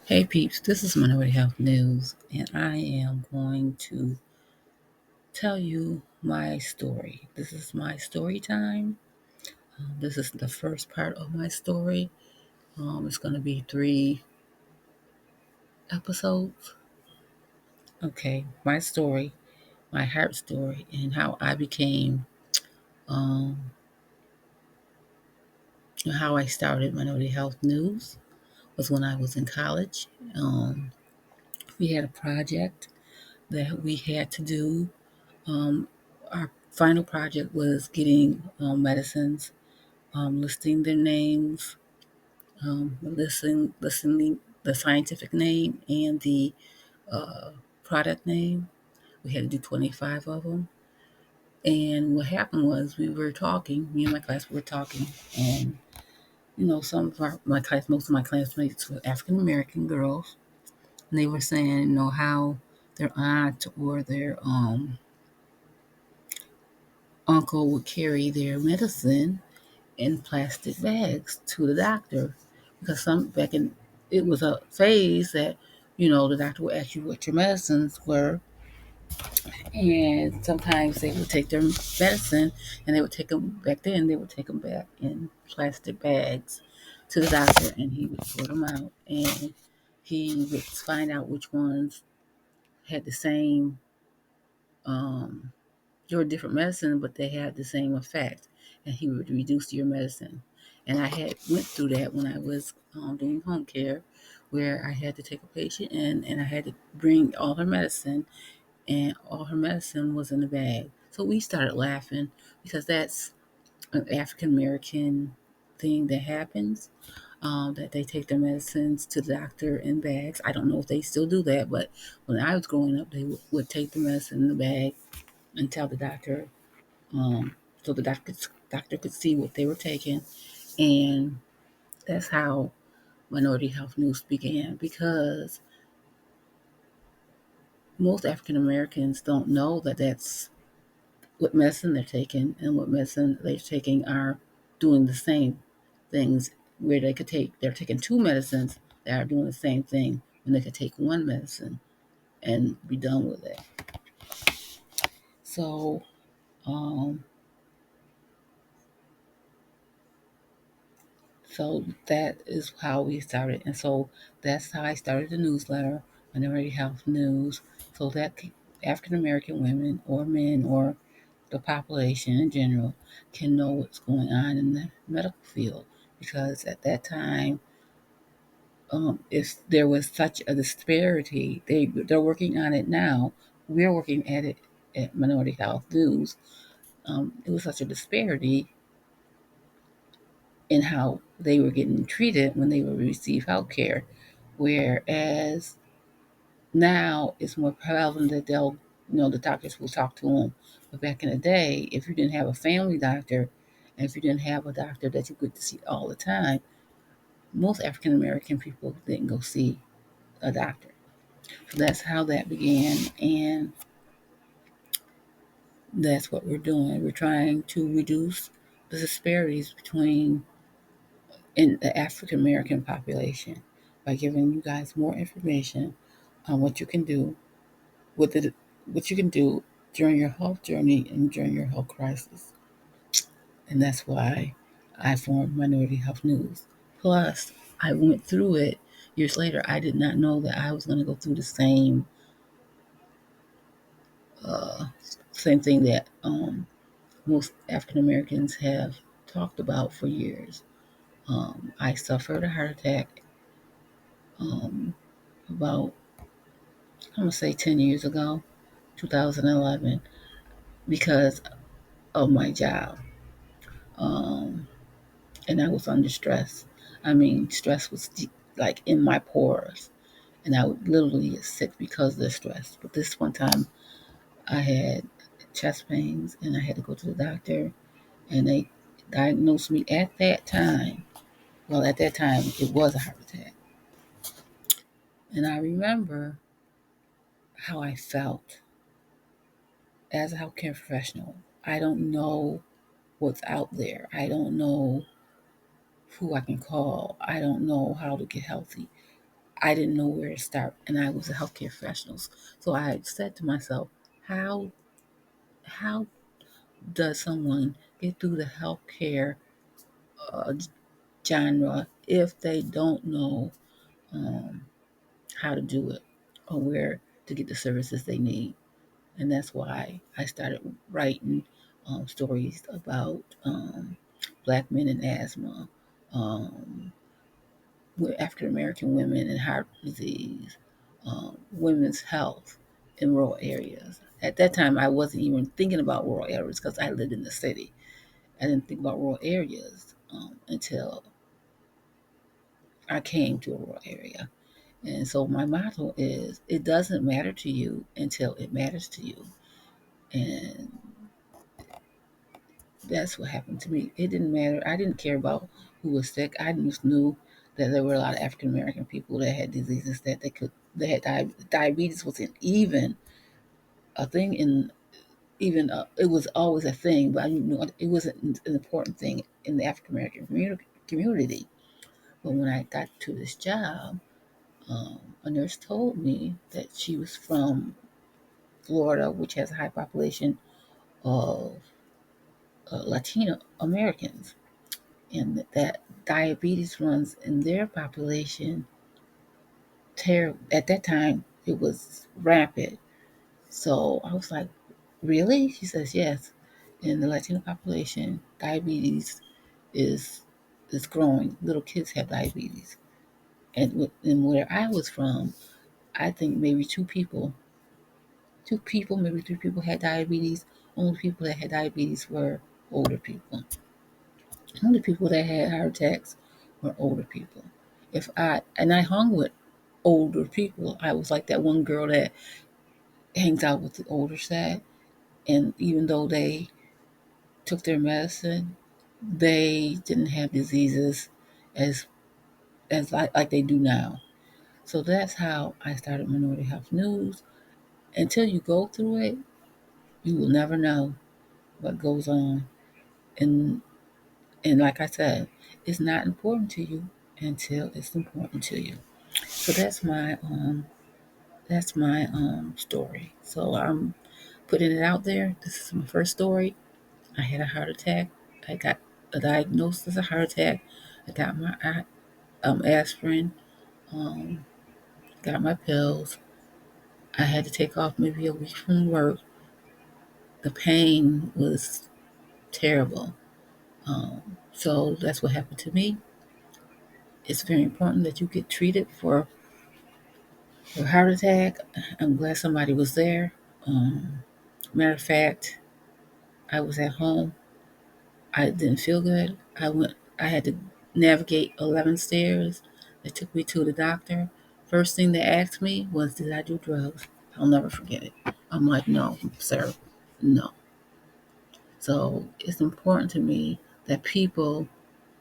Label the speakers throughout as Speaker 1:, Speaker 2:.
Speaker 1: Hey peeps, this is Minority Health News, and I am going to tell you my story. This is my story time. This is the first part of my story. It's going to be 3 episodes. Okay, my story, my heart story, and how I became, um, how I started Minority Health News was when I was in college. We had a project that we had to do. Um, our final project was getting medicines, listing their names, listening the scientific name and the uh, product name. We had to do 25 of them. And what happened was we were talking, me and my class were talking, and some of my class, most of my classmates were African American girls, and they were saying, how their aunt or their uncle would carry their medicine in plastic bags to the doctor because some back in it was a phase that the doctor would ask you what your medicines were, and sometimes they would take their medicine and they would take them back then they would take them back in plastic bags to the doctor, and he would sort them out, and he would find out which ones had the same your different medicine, but they had the same effect, and he would reduce your medicine. And I had went through that when I was doing home care, where I had to take a patient in, and I had to bring all her medicine, and all her medicine was in a bag. So we started laughing because that's an African American thing that happens. That they take their medicines to the doctor in bags. I don't know if they still do that, but when I was growing up, they would take the medicine in the bag and tell the doctor, so the doctor could see what they were taking, and that's how Minority Health News began. Because most African Americans don't know that that's what medicine they're taking, and what medicine they're taking are doing the same things. Where they're taking two medicines that are doing the same thing when they could take one medicine and be done with it. So, um, So that is how we started. And so that's how I started the newsletter, Minority Health News, so that African American women or men or the population in general can know what's going on in the medical field. Because at that time, if there was such a disparity, they're working on it now. We're working at it at Minority Health News. It was such a disparity in how they were getting treated when they would receive health care. Whereas now it's more prevalent that the doctors will talk to them. But back in the day, if you didn't have a family doctor, and if you didn't have a doctor that you could see all the time, most African American people didn't go see a doctor. So that's how that began, and that's what we're doing. We're trying to reduce the disparities between in the African American population by giving you guys more information on what you can do with it, what you can do during your health journey and during your health crisis. And that's why I formed Minority Health News. Plus, I went through it years later. I did not know that I was going to go through the uh, same thing that most African Americans have talked about for years. I suffered a heart attack um, about, I'm going to say 10 years ago, 2011, because of my job. Um, and I was under stress. I mean, stress was deep, like in my pores, and I would literally get sick because of the stress. But this one time, I had chest pains, and I had to go to the doctor, and they diagnosed me at that time. Well, at that time, it was a heart attack, and I remember how I felt as a healthcare professional. I don't know what's out there. I don't know who I can call. I don't know how to get healthy. I didn't know where to start, and I was a healthcare professional. So I said to myself, how how does someone get through the healthcare uh, genre if they don't know um, how to do it or where to get the services they need? And that's why I started writing stories about Black men and asthma, um, African American women and heart disease, women's health in rural areas. At that time, I wasn't even thinking about rural areas because I lived in the city. I didn't think about rural areas until I came to a rural area. And so my motto is it doesn't matter to you until it matters to you. And that's what happened to me. It didn't matter. I didn't care about who was sick. I just knew that there were a lot of African American people that had diseases that they had diabetes wasn't even a thing in even it was always a thing, but I didn't know it wasn't an important thing in the African American community. But when I got to this job, a nurse told me that she was from Florida, which has a high population of Latino Americans, and that diabetes runs in their population at that time it was rapid. So I was like, really? She says yes. In the Latino population, diabetes is is growing. Little kids have diabetes. And where I was from, I think maybe two people, maybe three people had diabetes. Only people that had diabetes were older people. Only people that had heart attacks were older people. If I and I hung with older people, I was like that one girl that hangs out with the older side. And even though they took their medicine, they didn't have diseases as like they do now. So that's how I started Minority Health News. Until you go through it, you will never know what goes on. And and like I said, it's not important to you until it's important to you. So that's my story. So I'm putting it out there. This is my first story. I had a heart attack. I got a diagnosis of heart attack. I got my aspirin. Um, got my pills. I had to take off maybe a week from work. The pain was terrible. So that's what happened to me. It's very important that you get treated for a heart attack. I'm glad somebody was there. Matter of fact, I was at home. I didn't feel good. I had to navigate 11 stairs. They took me to the doctor. First thing they asked me was, did I do drugs? I'll never forget it. I'm like, no, sir, no. So it's important to me that people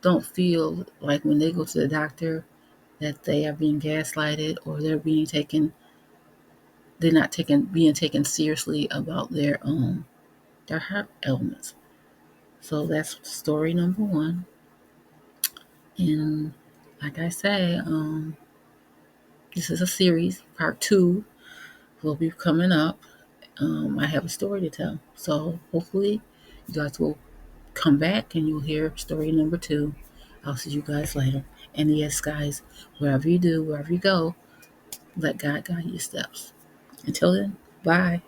Speaker 1: don't feel like when they go to the doctor that they are being gaslighted or they're not being taken seriously about their heart ailments. So that's story number one. And like I say, this is a series. Part two will be coming up. I have a story to tell. So hopefully you guys will come back and you'll hear story number two. I'll see you guys later. And yes, guys, wherever you go, let God guide your steps. Until then, bye.